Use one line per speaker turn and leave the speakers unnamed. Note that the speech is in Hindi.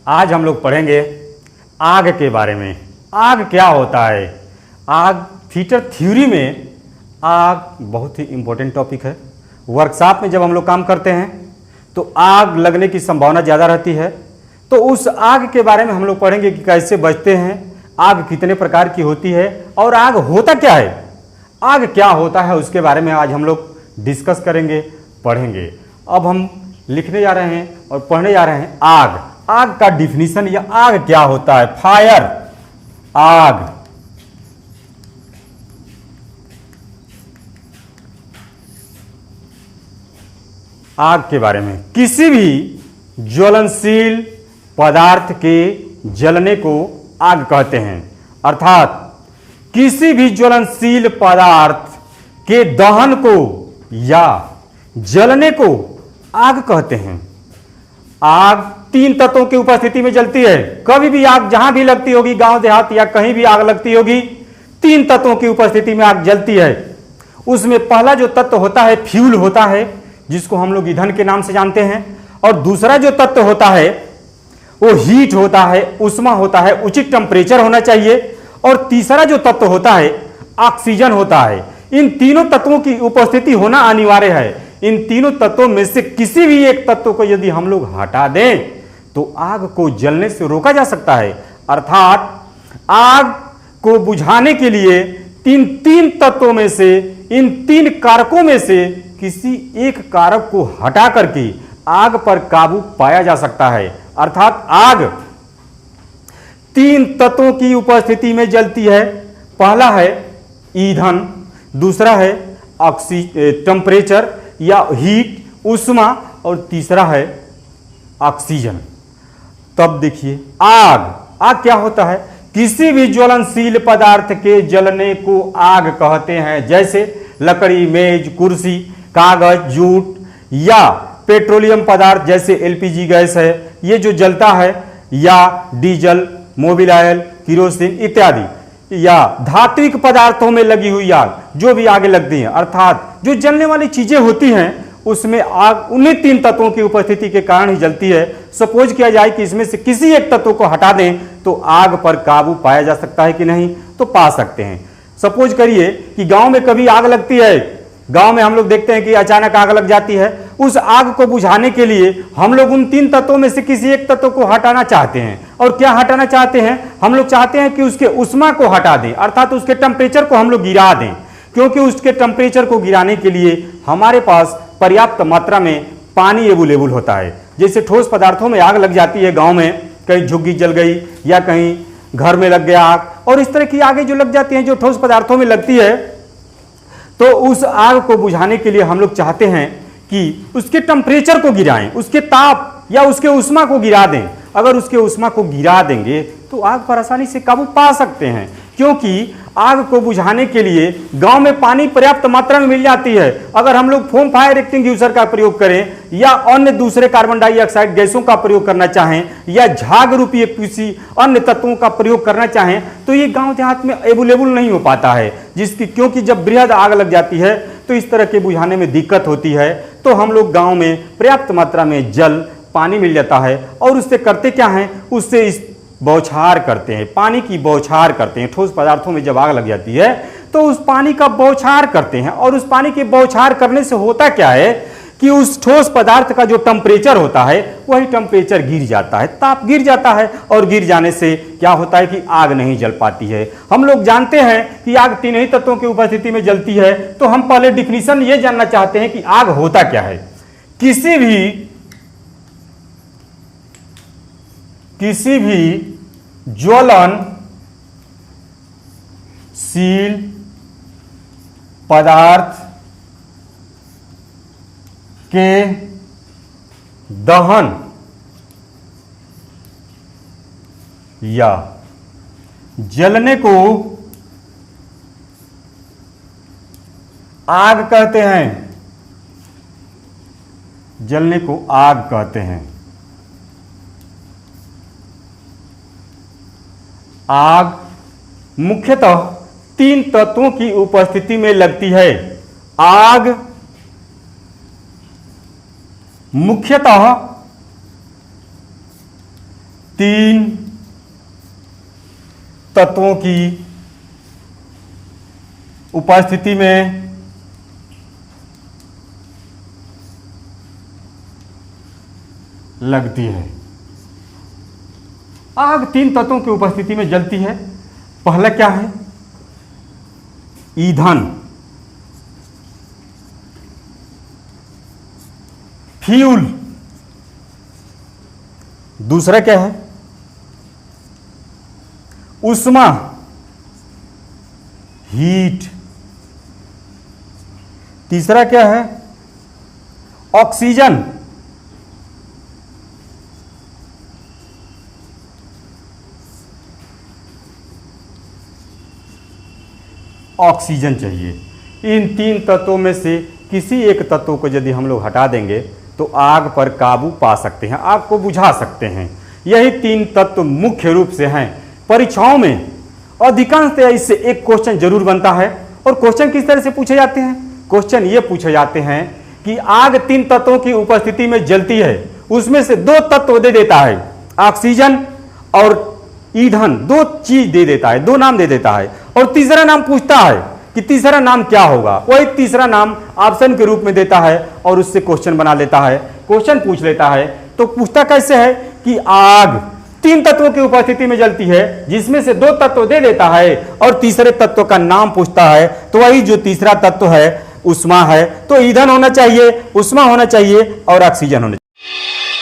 आज हम लोग पढ़ेंगे आग के बारे में। आग क्या होता है? आग थिएटर थ्योरी में आग बहुत ही इम्पोर्टेंट टॉपिक है। वर्कशॉप में जब हम लोग काम करते हैं तो आग लगने की संभावना ज़्यादा रहती है, तो उस आग के बारे में हम लोग पढ़ेंगे कि कैसे बचते हैं, आग कितने प्रकार की होती है और आग होता क्या है। आग क्या होता है उसके बारे में आज हम लोग डिस्कस करेंगे, पढ़ेंगे। अब हम लिखने जा रहे हैं और पढ़ने जा रहे हैं आग। आग का डिफिनीशन या आग क्या होता है। फायर, आग। आग के बारे में, किसी भी ज्वलनशील पदार्थ के जलने को आग कहते हैं। अर्थात किसी भी ज्वलनशील पदार्थ के दहन को या जलने को आग कहते हैं। आग तीन तत्वों की उपस्थिति में जलती है। कभी भी आग जहां भी लगती होगी, गांव देहात या कहीं भी आग लगती होगी, तीन तत्वों की उपस्थिति में आग जलती है। उसमें पहला जो तत्व होता है फ्यूल होता है, जिसको हम लोग ईंधन के नाम से जानते हैं। और दूसरा जो तत्व होता है वो हीट होता है, उष्मा होता है, उचित टेम्परेचर होना चाहिए। और तीसरा जो तत्व होता है ऑक्सीजन होता है। इन तीनों तत्वों की उपस्थिति होना अनिवार्य है। इन तीनों तत्वों में से किसी भी एक तत्व को यदि हम लोग हटा दें तो आग को जलने से रोका जा सकता है। अर्थात आग को बुझाने के लिए तीन तत्वों में से, इन तीन कारकों में से किसी एक कारक को हटा करके आग पर काबू पाया जा सकता है। अर्थात आग तीन तत्वों की उपस्थिति में जलती है। पहला है ईंधन, दूसरा है टेम्परेचर या हीट, उष्मा, और तीसरा है ऑक्सीजन। तब देखिए आग क्या होता है। किसी भी ज्वलनशील पदार्थ के जलने को आग कहते हैं। जैसे लकड़ी, मेज, कुर्सी, कागज, जूट या पेट्रोलियम पदार्थ जैसे एलपीजी गैस है, ये जो जलता है, या डीजल, मोबिल ऑयल, किरोसिन इत्यादि, या धात्विक पदार्थों में लगी हुई आग, जो भी आगे लगती है। अर्थात जो जलने वाली चीजें होती हैं उसमें आग उन्हीं तीन तत्वों की उपस्थिति के कारण ही जलती है। सपोज किया जाए कि इसमें से किसी एक तत्व को हटा दें तो आग पर काबू पाया जा सकता है कि नहीं, तो पा सकते हैं। सपोज करिए कि गांव में कभी आग लगती है। गांव में हम लोग देखते हैं कि अचानक आग लग जाती है। उस आग को बुझाने के लिए हम लोग उन तीन तत्वों में से किसी एक तत्व को हटाना चाहते हैं। और क्या हटाना चाहते हैं? हम लोग चाहते हैं कि उसके उष्मा को हटा दें, अर्थात उसके टेम्परेचर को हम लोग गिरा दें। क्योंकि उसके टेम्परेचर को गिराने के लिए हमारे पास पर्याप्त मात्रा में पानी अवेलेबल होता है। जैसे ठोस पदार्थों में आग लग जाती है गाँव में, कहीं झुग्गी जल गई या कहीं घर में लग गया आग, और इस तरह की आगे जो लग जाती हैं, जो ठोस पदार्थों में लगती है, तो उस आग को बुझाने के लिए हम लोग चाहते हैं कि उसके टेम्परेचर को गिराएं, उसके ताप या उसके उष्मा को गिरा दें। अगर उसके उष्मा को गिरा देंगे तो आग पर आसानी से काबू पा सकते हैं। क्योंकि आग को बुझाने के लिए गांव में पानी पर्याप्त मात्रा में मिल जाती है। अगर हम लोग फोम फायर एक्सटिंग्विशर का प्रयोग करें या अन्य दूसरे कार्बन डाइऑक्साइड गैसों का प्रयोग करना चाहें या झाग रूपी किसी अन्य तत्वों का प्रयोग करना चाहें तो ये गांव देहात में अवेलेबल नहीं हो पाता है। क्योंकि जब बृहद आग लग जाती है तो इस तरह के बुझाने में दिक्कत होती है। तो हम लोग गाँव में पर्याप्त मात्रा में जल, पानी मिल जाता है और उससे करते क्या हैं, उससे इस बौछार करते हैं, पानी की बौछार करते हैं। ठोस पदार्थों में जब आग लग जाती है तो उस पानी का बौछार करते हैं। और उस पानी के बौछार करने से होता क्या है कि उस ठोस पदार्थ का जो टेम्परेचर होता है वही टेम्परेचर गिर जाता है, ताप गिर जाता है। और गिर जाने से क्या होता है कि आग नहीं जल पाती है। हम लोग जानते हैं कि आग तीन ही तत्वों की उपस्थिति में जलती है। तो हम पहले डिफिनीशन ये जानना चाहते हैं कि आग होता क्या है। किसी भी ज्वलनशील पदार्थ के दहन या जलने को आग कहते हैं। जलने को आग कहते हैं। आग मुख्यतः तीन तत्वों की उपस्थिति में लगती है। आग मुख्यतः तीन तत्वों की उपस्थिति में लगती है। आग तीन तत्वों की उपस्थिति में जलती है। पहला क्या है? ईंधन, फ्यूल। दूसरा क्या है? उष्मा, हीट। तीसरा क्या है? ऑक्सीजन। ऑक्सीजन चाहिए। इन तीन तत्वों में से किसी एक तत्व को यदि हम लोग हटा देंगे तो आग पर काबू पा सकते हैं, आग को बुझा सकते हैं। यही तीन तत्व मुख्य रूप से हैं। परीक्षाओं में अधिकांशतः इससे एक क्वेश्चन जरूर बनता है। और क्वेश्चन किस तरह से पूछे जाते हैं? क्वेश्चन ये पूछे जाते हैं कि आग तीन तत्वों की उपस्थिति में जलती है, उसमें से दो तत्व दे देता है, ऑक्सीजन और ईंधन। दो चीज दे देता है, दो नाम दे देता है, और तीसरा नाम पूछता है कि तीसरा नाम क्या होगा। वही तीसरा नाम ऑप्शन के रूप में देता है और उससे क्वेश्चन बना लेता है, क्वेश्चन पूछ लेता है। तो पूछता कैसे है कि आग तीन तत्वों की उपस्थिति में जलती है, जिसमें से दो तत्व दे देता है और तीसरे तत्व का नाम पूछता है। तो वही जो तीसरा तत्व है उष्मा है। तो ईंधन होना चाहिए, उष्मा होना चाहिए और ऑक्सीजन होना चाहिए।